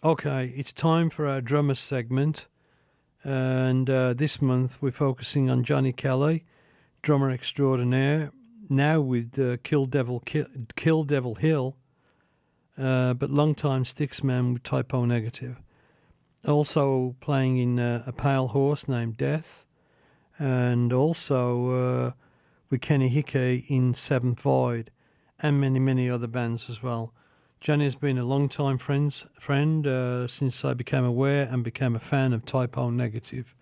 Okay, it's time for our drummer segment, and this month we're focusing on Johnny Kelly, drummer extraordinaire, now with Kill Devil Hill, but long-time Styxman with typo negative. Also playing in a pale horse named Death, and also with Kenny Hickey in Seventh Void, and many, many other bands as well. Johnny has been a long-time friend since I became aware and became a fan of typo negative.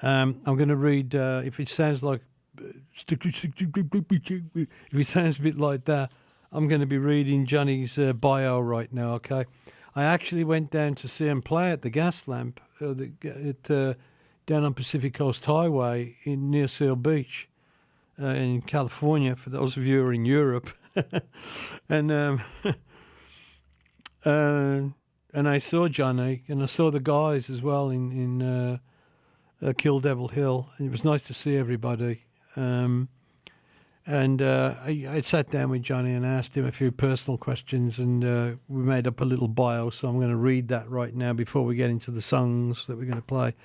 I'm going to read, if it sounds like, if it sounds a bit like that, I'm going to be reading Johnny's bio right now, okay? I actually went down to see him play at the Gas Lamp down on Pacific Coast Highway near Seal Beach in California, for those of you who are in Europe. and and I saw Johnny, and I saw the guys as well in Kill Devil Hill. And it was nice to see everybody. I sat down with Johnny and asked him a few personal questions, and we made up a little bio. So I'm going to read that right now before we get into the songs that we're going to play.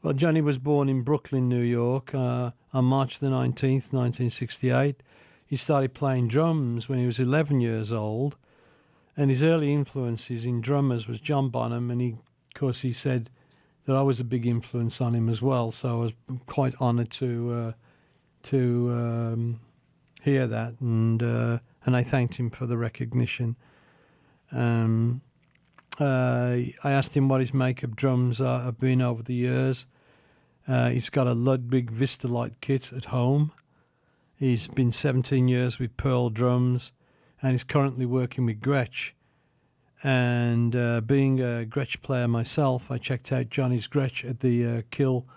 Well, Johnny was born in Brooklyn, New York, on March the 19th, 1968. He started playing drums when he was 11 years old. And his early influences in drummers was John Bonham, and of course, he said that I was a big influence on him as well. So I was quite honoured to hear that, and I thanked him for the recognition. I asked him what his make-up drums have been over the years. He's got a Ludwig Vistalite kit at home. He's been 17 years with Pearl drums, and he's currently working with Gretsch. And being a Gretsch player myself, I checked out Johnny's Gretsch at the Kill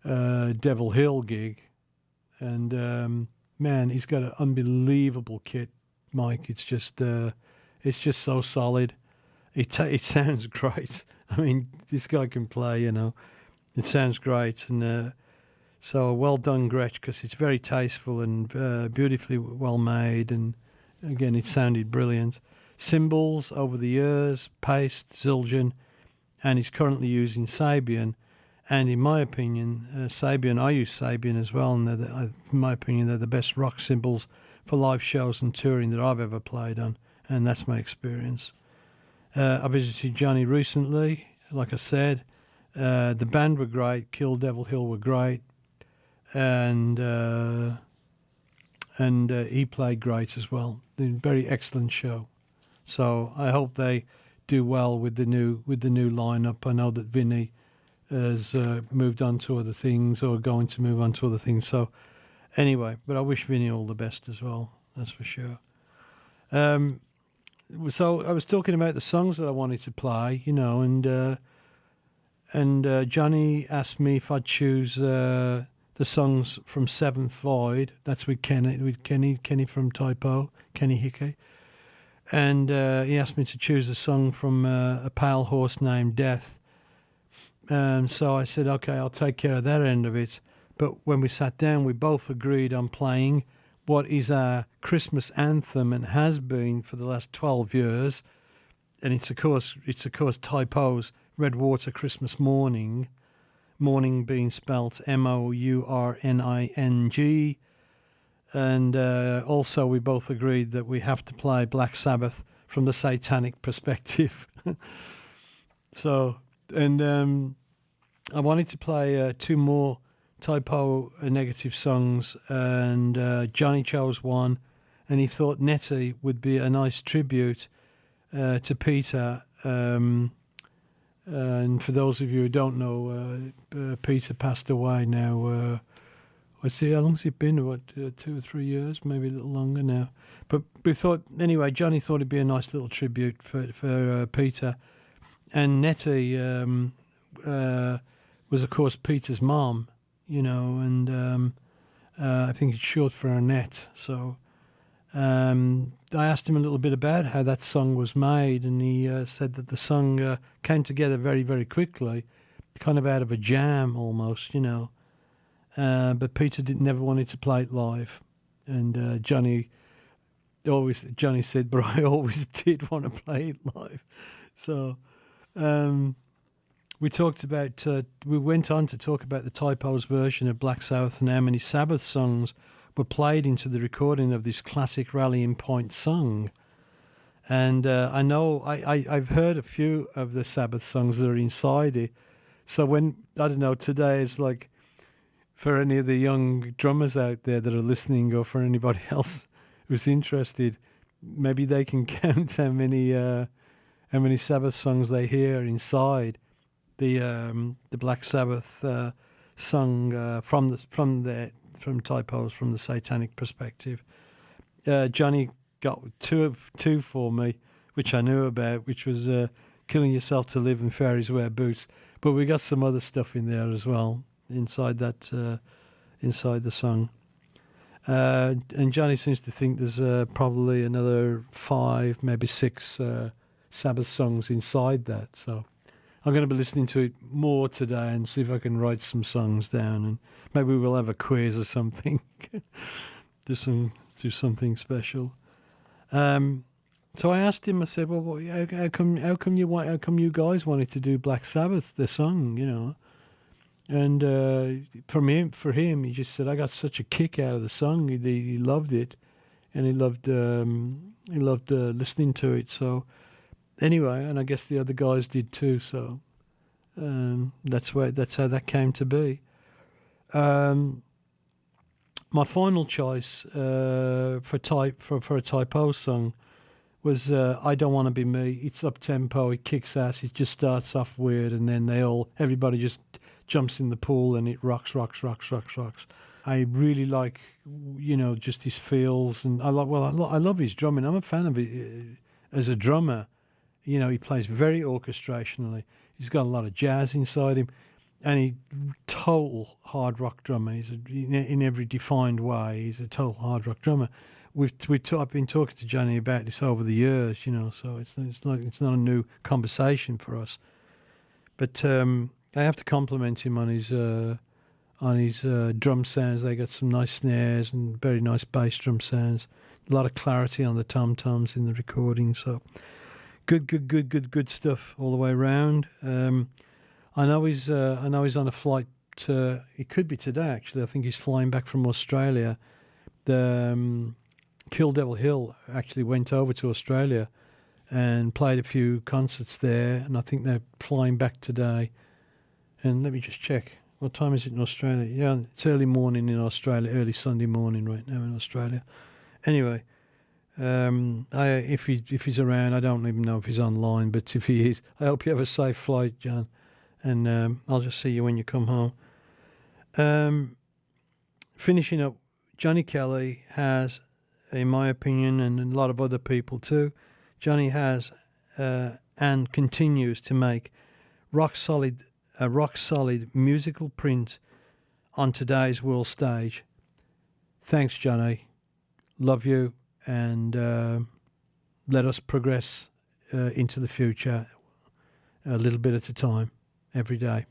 Devil Hill gig. And man, he's got an unbelievable kit, Mike. It's just so solid. It sounds great. I mean, this guy can play, you know. It sounds great. And so well done, Gretsch, because it's very tasteful and beautifully well made. And again, it sounded brilliant. Cymbals over the years, Paste, Zildjian, and he's currently using Sabian. And in my opinion, Sabian, I use Sabian as well, and in my opinion, they're the best rock cymbals for live shows and touring that I've ever played on, and that's my experience. I visited Johnny recently, like I said. The band were great, Kill Devil Hill were great, and he played great as well. Very excellent show. So I hope they do well with the new lineup. I know that Vinny has moved on to other things, or going to move on to other things. So anyway, but I wish Vinny all the best as well. That's for sure. So I was talking about the songs that I wanted to play, you know, and Johnny asked me if I'd choose the songs from Seventh Void. That's with Kenny from Typo, Kenny Hickey. And he asked me to choose a song from a pale horse named Death. So I said, okay, I'll take care of that end of it. But when we sat down, we both agreed on playing what is our Christmas anthem and has been for the last 12 years. And it's of course Typo's Redwater Christmas Morning. Morning being spelt Mourning. And also we both agreed that we have to play Black Sabbath from the satanic perspective. So, and I wanted to play two more typo negative songs, and Johnny chose one, and he thought Nettie would be a nice tribute to Peter. And for those of you who don't know, Peter passed away now. Let's see, how long's it been? What, 2 or 3 years? Maybe a little longer now. But we thought, anyway, Johnny thought it'd be a nice little tribute for Peter. And Nettie was, of course, Peter's mom, you know, and I think it's short for Annette. So I asked him a little bit about how that song was made, and he said that the song came together very, very quickly, kind of out of a jam almost, you know. But Peter never wanted to play it live, and Johnny said, but I always did want to play it live. So um, we talked about. We went on to talk about the Typos version of Black Sabbath and how many Sabbath songs were played into the recording of this classic rallying point song. And I know I've heard a few of the Sabbath songs that are inside it. So when I don't know, today is like for any of the young drummers out there that are listening, or for anybody else who's interested, maybe they can count how many Sabbath songs they hear inside the Black Sabbath song from Typos, from the Satanic perspective. Johnny got two for me, which I knew about, which was "Killing Yourself to Live" and "Fairies Wear Boots." But we got some other stuff in there as well inside the song. And Johnny seems to think there's probably another 5, maybe 6 Sabbath songs inside that. So I'm going to be listening to it more today and see if I can write some songs down, and maybe we'll have a quiz or something. do something special. So I asked him. I said, "Well, how come you guys wanted to do Black Sabbath, the song, you know?" And for him, he just said, "I got such a kick out of the song. He loved it, and he loved listening to it." So anyway, and I guess the other guys did too. So that's how that came to be. My final choice for a Typo song was "I Don't Want to Be Me." It's up tempo, it kicks ass, it just starts off weird, and then everybody just jumps in the pool and it rocks. I really like, just his feels, and I love his drumming. I'm a fan of it as a drummer. He plays very orchestrationally. He's got a lot of jazz inside him, and he total hard rock drummer. He's in every defined way. He's a total hard rock drummer. I've been talking to Johnny about this over the years, so it's not a new conversation for us. But I have to compliment him on his drum sounds. They got some nice snares and very nice bass drum sounds. A lot of clarity on the tom toms in the recording. So good stuff all the way around. I know he's on a flight. It could be today actually. I think he's flying back from Australia. The Kill Devil Hill actually went over to Australia and played a few concerts there, and I think they're flying back today. And let me just check. What time is it in Australia? Yeah, it's early morning in Australia, early Sunday morning right now in Australia. Anyway, if he's around, I don't even know if he's online, but if he is, I hope you have a safe flight, John, and I'll just see you when you come home. Finishing up, Johnny Kelly has, in my opinion, and a lot of other people too, Johnny has and continues to make a rock solid musical print on today's world stage. Thanks, Johnny. Love you, and let us progress into the future a little bit at a time, every day.